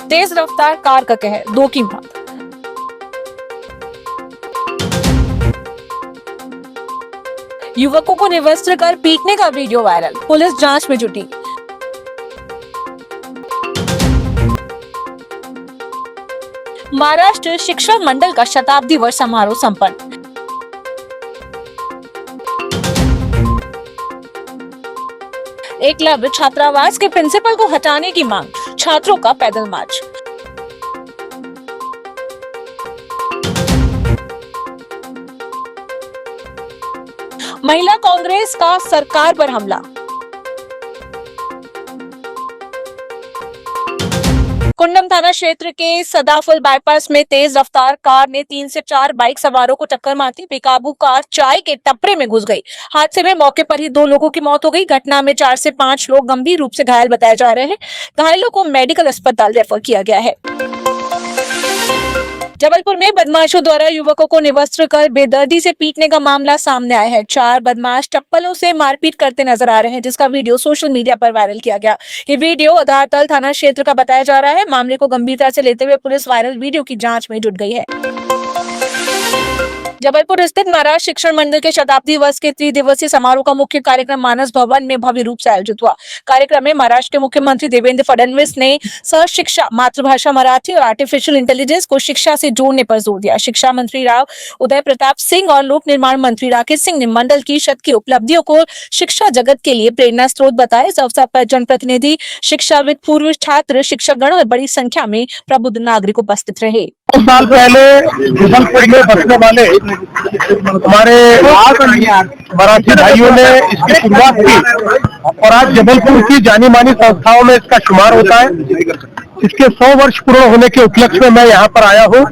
तेज रफ्तार कार का कहर, 2 की मौत। युवकों को निवस्त्र कर पीटने का वीडियो वायरल, पुलिस जांच में जुटी। महाराष्ट्र शिक्षक मंडल का शताब्दी वर्ष समारोह संपन्न। एकलव्य छात्रावास के प्रिंसिपल को हटाने की मांग, छात्रों का पैदल मार्च। महिला कांग्रेस का सरकार पर हमला। कुंडम थाना क्षेत्र के सदाफुल बाईपास में तेज रफ्तार कार ने 3 से 4 बाइक सवारों को टक्कर मारती। बेकाबू कार चाय के टपरे में घुस गई। हादसे में मौके पर ही 2 लोगों की मौत हो गई। घटना में 4 से 5 लोग गंभीर रूप से घायल बताए जा रहे हैं। घायलों को मेडिकल अस्पताल रेफर किया गया है। जबलपुर में बदमाशों द्वारा युवकों को निवस्त्र कर बेदर्दी से पीटने का मामला सामने आया है। 4 बदमाश चप्पलों से मारपीट करते नजर आ रहे हैं, जिसका वीडियो सोशल मीडिया पर वायरल किया गया। ये वीडियो आधारतल थाना क्षेत्र का बताया जा रहा है। मामले को गंभीरता से लेते हुए पुलिस वायरल वीडियो की जांच में जुट गई है। जबलपुर स्थित महाराष्ट्र शिक्षण मंडल के शताब्दी वर्ष के 3 दिवसीय समारोह का मुख्य कार्यक्रम मानस भवन में भव्य रूप से आयोजित हुआ। कार्यक्रम में महाराष्ट्र के मुख्यमंत्री देवेंद्र फडणवीस ने सहशिक्षा, मातृभाषा मराठी और आर्टिफिशियल इंटेलिजेंस को शिक्षा से जोड़ने पर जोर दिया। शिक्षा मंत्री राव उदय प्रताप सिंह और लोक निर्माण मंत्री राकेश सिंह ने मंडल की शत की उपलब्धियों को शिक्षा जगत के लिए प्रेरणा स्रोत बताया। इस अवसर पर जनप्रतिनिधि, शिक्षाविद, पूर्व छात्र, शिक्षकगण और बड़ी संख्या में प्रबुद्ध नागरिक उपस्थित रहे। 2 साल पहले जबलपुर में बसने वाले हमारे मराठी भाइयों ने इसकी शुरुआत की और आज जबलपुर की जानी मानी संस्थाओं में इसका शुमार होता है। इसके 100 वर्ष पूर्ण होने के उपलक्ष्य में मैं यहाँ पर आया हूँ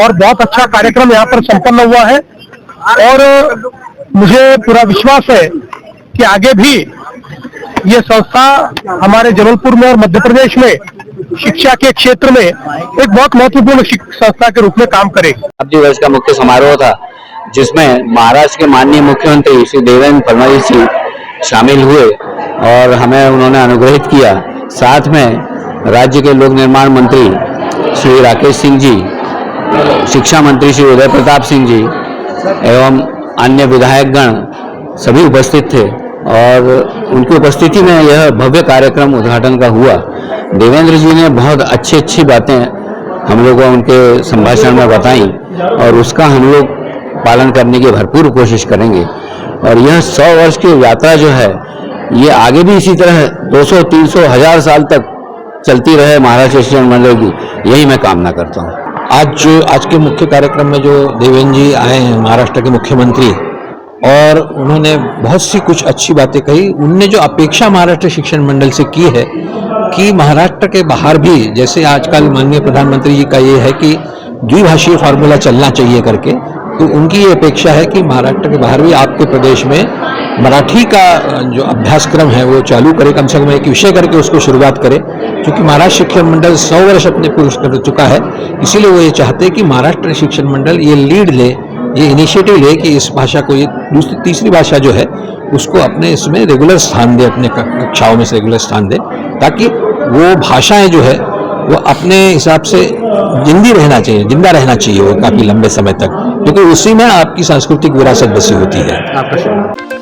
और बहुत अच्छा कार्यक्रम यहाँ पर संपन्न हुआ है और मुझे पूरा विश्वास है कि आगे भी ये संस्था हमारे जबलपुर में और मध्य प्रदेश में शिक्षा के क्षेत्र में एक बहुत महत्वपूर्ण संस्था के रूप में काम करेगी। शताब्दी वर्ष का मुख्य समारोह था, जिसमें महाराष्ट्र के माननीय मुख्यमंत्री श्री देवेंद्र फडणवीस जी शामिल हुए और हमें उन्होंने अनुग्रहित किया। साथ में राज्य के लोक निर्माण मंत्री श्री राकेश सिंह जी, शिक्षा मंत्री श्री उदय प्रताप सिंह जी एवं अन्य विधायकगण सभी उपस्थित थे और उनकी उपस्थिति में यह भव्य कार्यक्रम उद्घाटन का हुआ। देवेंद्र जी ने बहुत अच्छी बातें हम लोगों को उनके संभाषण में बताई और उसका हम लोग पालन करने की भरपूर कोशिश करेंगे और यह 100 वर्ष की यात्रा जो है ये आगे भी इसी तरह 200, 300, 1000 साल तक चलती रहे महाराष्ट्र शिक्षण मंडल की, यही मैं कामना करता हूँ। आज के मुख्य कार्यक्रम में जो देवेंद्र जी आए हैं, महाराष्ट्र के मुख्यमंत्री, और उन्होंने बहुत सी कुछ अच्छी बातें कही। उनने जो अपेक्षा महाराष्ट्र शिक्षण मंडल से की है कि महाराष्ट्र के बाहर भी, जैसे आजकल माननीय प्रधानमंत्री जी का ये है कि द्विभाषीय फार्मूला चलना चाहिए करके, तो उनकी ये अपेक्षा है कि महाराष्ट्र के बाहर भी आपके प्रदेश में मराठी का जो अभ्यासक्रम है वो चालू करे, कम से कम एक विषय करके उसको शुरुआत करे। क्योंकि महाराष्ट्र शिक्षण मंडल 100 वर्ष अपने पूर्ण कर चुका है, इसीलिए वो ये चाहते हैं कि महाराष्ट्र शिक्षण मंडल ये लीड ले, ये इनिशिएटिव ले कि इस भाषा को, ये तीसरी भाषा जो है उसको अपने इसमें रेगुलर स्थान दे, अपने कक्षाओं में से रेगुलर स्थान दे, ताकि वो भाषाएं जो है वो अपने हिसाब से जिंदा रहना चाहिए वो काफी लंबे समय तक, क्योंकि उसी में आपकी सांस्कृतिक विरासत बसी होती है।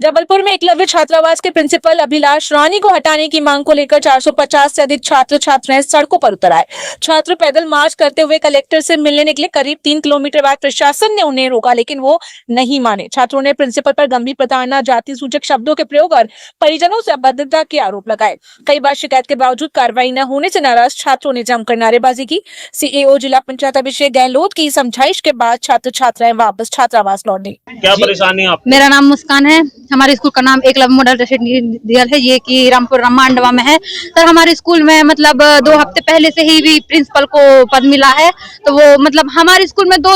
जबलपुर में एकलव्य छात्रावास के प्रिंसिपल अभिलाष रानी को हटाने की मांग को लेकर 450 से अधिक छात्र छात्राएं सड़कों पर उतर आए। छात्र पैदल मार्च करते हुए कलेक्टर से मिलने निकले। करीब 3 किलोमीटर बाद प्रशासन ने उन्हें रोका, लेकिन वो नहीं माने। छात्रों ने प्रिंसिपल पर गंभीर प्रताड़ना, जाति सूचक शब्दों के प्रयोग और परिजनों से अभद्रता के आरोप लगाए। कई बार शिकायत के बावजूद कार्रवाई न होने से नाराज छात्रों ने जमकर नारेबाजी की। सीईओ जिला पंचायत अभिषेक गहलोत की समझाइश के बाद छात्र छात्राएं वापस छात्रावास लौटे। क्या परेशानी आप? मेरा नाम मुस्कान है। हमारे स्कूल का नाम एकलव्य मॉडल रेसिडेंशियल है, ये कि रामपुर रामांडवा में है। सर हमारे स्कूल में मतलब 2 हफ्ते पहले से ही भी प्रिंसिपल को पद मिला है, तो वो मतलब हमारे स्कूल में दो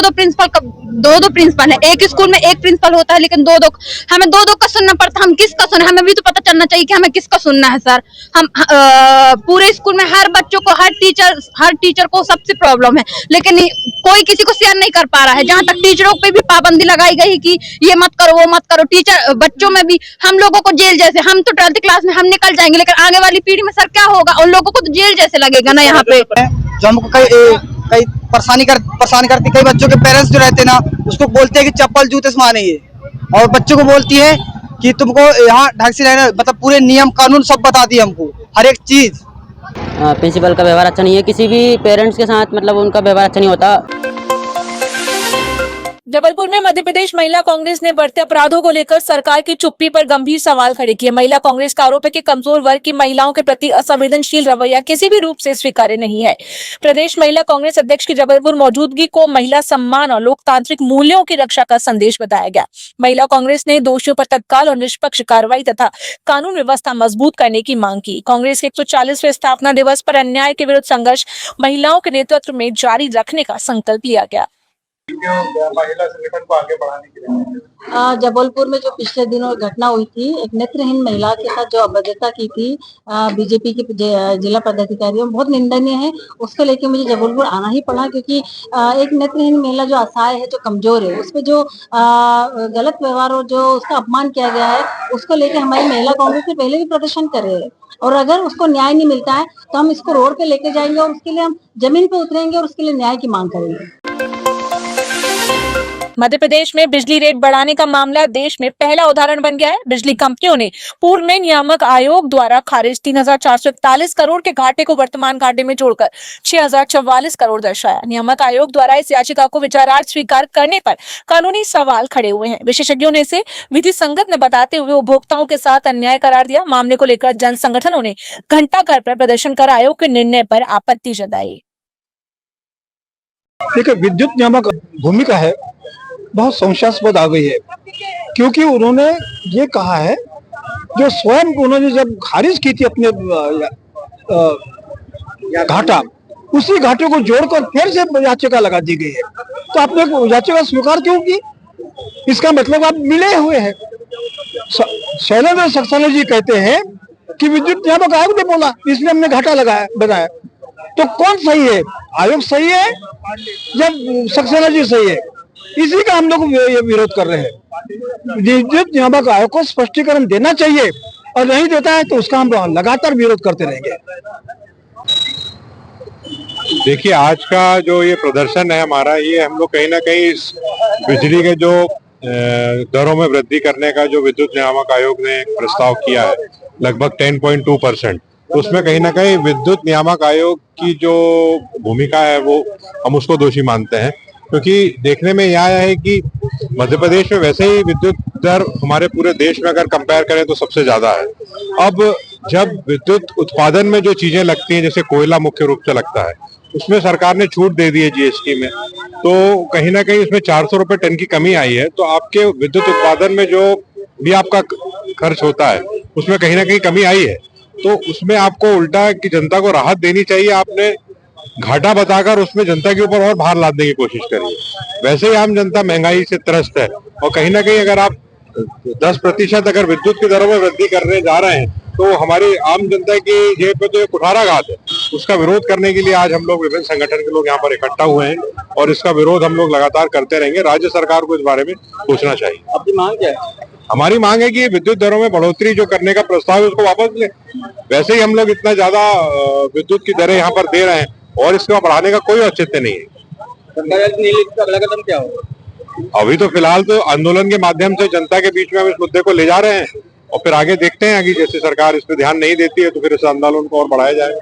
प्रिंसिपल है। एक स्कूल में एक प्रिंसिपल होता है, लेकिन हमें दो का सुनना पड़ता है। हम किसका सुने? हमें भी तो पता चलना चाहिए कि हमें किसका सुनना है सर। हम पूरे स्कूल में हर बच्चों को, हर टीचर को सबसे प्रॉब्लम है, लेकिन कोई किसी को शेयर नहीं कर पा रहा है। जहाँ तक टीचरों पे भी पाबंदी लगाई गई कि ये मत करो, वो मत करो, टीचर बच्चों में भी हम लोगों को जेल जैसे, हम तो 12th क्लास में हम निकल जाएंगे, लेकिन आगे वाली पीढ़ी में सर क्या होगा? उन लोगों को तो जेल जैसे लगेगा ना यहाँ पे। जो हमको कई परेशान करती, कई बच्चों के पेरेंट्स जो रहते हैं ना, उसको बोलते हैं कि चप्पल जूते से माने ये, और बच्चों को बोलती है कि तुमको यहाँ ढंग से रहना, मतलब पूरे नियम कानून सब बता दिए हमको, हर एक चीज। प्रिंसिपल का व्यवहार अच्छा नहीं है, किसी भी पेरेंट्स के साथ मतलब उनका व्यवहार अच्छा नहीं होता। जबलपुर में मध्य प्रदेश महिला कांग्रेस ने बढ़ते अपराधों को लेकर सरकार की चुप्पी पर गंभीर सवाल खड़े किए। महिला कांग्रेस का आरोप है कि कमजोर वर्ग की महिलाओं के प्रति असंवेदनशील रवैया किसी भी रूप से स्वीकार्य नहीं है। प्रदेश महिला कांग्रेस अध्यक्ष की जबलपुर मौजूदगी को महिला सम्मान और लोकतांत्रिक मूल्यों की रक्षा का संदेश बताया गया। महिला कांग्रेस ने दोषियों पर तत्काल और निष्पक्ष कार्रवाई तथा कानून व्यवस्था मजबूत करने की मांग की। कांग्रेस के 140वें स्थापना दिवस पर अन्याय के विरुद्ध संघर्ष महिलाओं के नेतृत्व में जारी रखने का संकल्प लिया गया। महिला संगठन को आगे बढ़ाने के लिए जबलपुर में जो पिछले दिनों घटना हुई थी, एक नेत्रहीन महिला के साथ जो अभद्रता की थी बीजेपी के जिला पदाधिकारियों, बहुत निंदनीय है। उसको लेके मुझे जबलपुर आना ही पड़ा, क्योंकि एक नेत्रहीन महिला जो असहाय है, जो कमजोर है, उस पर जो गलत व्यवहार और जो उसका अपमान किया गया है, उसको लेके हमारी महिला कांग्रेस से पहले भी प्रदर्शन कर रहे हैं। और अगर उसको न्याय नहीं मिलता है तो हम इसको रोड पे लेके जाएंगे और उसके लिए हम जमीन पे उतरेंगे और उसके लिए न्याय की मांग करेंगे। मध्य प्रदेश में बिजली रेट बढ़ाने का मामला देश में पहला उदाहरण बन गया है। बिजली कंपनियों ने पूर्व में नियामक आयोग द्वारा खारिज 3,441 करोड़ के घाटे को वर्तमान घाटे में जोड़कर 6,044 करोड़ दर्शाया। नियामक आयोग द्वारा इस याचिका को विचारार्थ स्वीकार करने पर कानूनी सवाल खड़े हुए हैं। विशेषज्ञों ने इसे विधि संगत न बताते हुए उपभोक्ताओं के साथ अन्याय करार दिया। मामले को लेकर जन संगठनों ने घंटाघर पर प्रदर्शन कर आयोग के निर्णय पर आपत्ति जताई। देखिए, विद्युत नियामक भूमिका है बहुत संशयास्पद आ गई है, क्योंकि उन्होंने ये कहा है, जो स्वयं उन्होंने जब खारिज की थी अपने घाटा, उसी घाटे को जोड़कर फिर से याचिका लगा दी गई है। तो आपने याचिका स्वीकार क्यों की? इसका मतलब आप मिले हुए हैं। शैलेंद्र सक्सेना जी कहते हैं कि विद्युत नियामक आयोग ने बोला, इसलिए हमने घाटा बनाया। तो कौन सही है? आयोग सही है या सक्सेना जी सही है? इसी का हम लोग विरोध कर रहे हैं। विद्युत नियामक आयोग को स्पष्टीकरण देना चाहिए, और नहीं देता है तो उसका हम लगातार विरोध करते रहेंगे। देखिए, आज का जो ये प्रदर्शन है हमारा, ये हम लोग कहीं ना कहीं इस बिजली के जो दरों में वृद्धि करने का जो विद्युत नियामक आयोग ने प्रस्ताव किया है, लगभग 10.2%, उसमें कहीं ना कहीं विद्युत नियामक आयोग की जो भूमिका है वो हम उसको दोषी मानते हैं। क्योंकि देखने में यह आया है कि मध्य प्रदेश में वैसे ही विद्युत दर हमारे पूरे देश में अगर कंपेयर करें तो सबसे ज्यादा है। अब जब विद्युत उत्पादन में जो चीजें लगती हैं, जैसे कोयला मुख्य रूप से लगता है, उसमें सरकार ने छूट दे दी है जीएसटी में, तो कहीं ना कहीं उसमें 400 रुपए टन की कमी आई है। तो आपके विद्युत उत्पादन में जो भी आपका खर्च होता है उसमें कहीं ना कहीं कमी आई है। तो उसमें आपको उल्टा कि जनता को राहत देनी चाहिए, आपने घाटा बताकर उसमें जनता के ऊपर और भार लादने की कोशिश करिए। वैसे ही आम जनता महंगाई से त्रस्त है, और कहीं ना कहीं अगर आप 10% अगर विद्युत की दरों में वृद्धि करने जा रहे हैं तो हमारी आम जनता की जेब पे तो ये कुठाराघात है। उसका विरोध करने के लिए आज हम लोग विभिन्न संगठन के लोग यहाँ पर इकट्ठा हुए हैं, और इसका विरोध हम लोग लगातार करते रहेंगे। राज्य सरकार को इस बारे में सोचना चाहिए। आपकी मांग क्या है? हमारी मांग है कि विद्युत दरों में बढ़ोतरी जो करने का प्रस्ताव है उसको वापस ले। वैसे ही हम लोग इतना ज्यादा विद्युत की दरें यहाँ पर दे रहे हैं, और इसको बढ़ाने का कोई औचित्य नहीं है। अगला कदम क्या होगा? अभी तो फिलहाल तो आंदोलन के माध्यम से जनता के बीच में हम इस मुद्दे को ले जा रहे हैं, और फिर आगे देखते हैं कि जैसे सरकार इस पर ध्यान नहीं देती है तो फिर इस आंदोलन को और बढ़ाया जाए।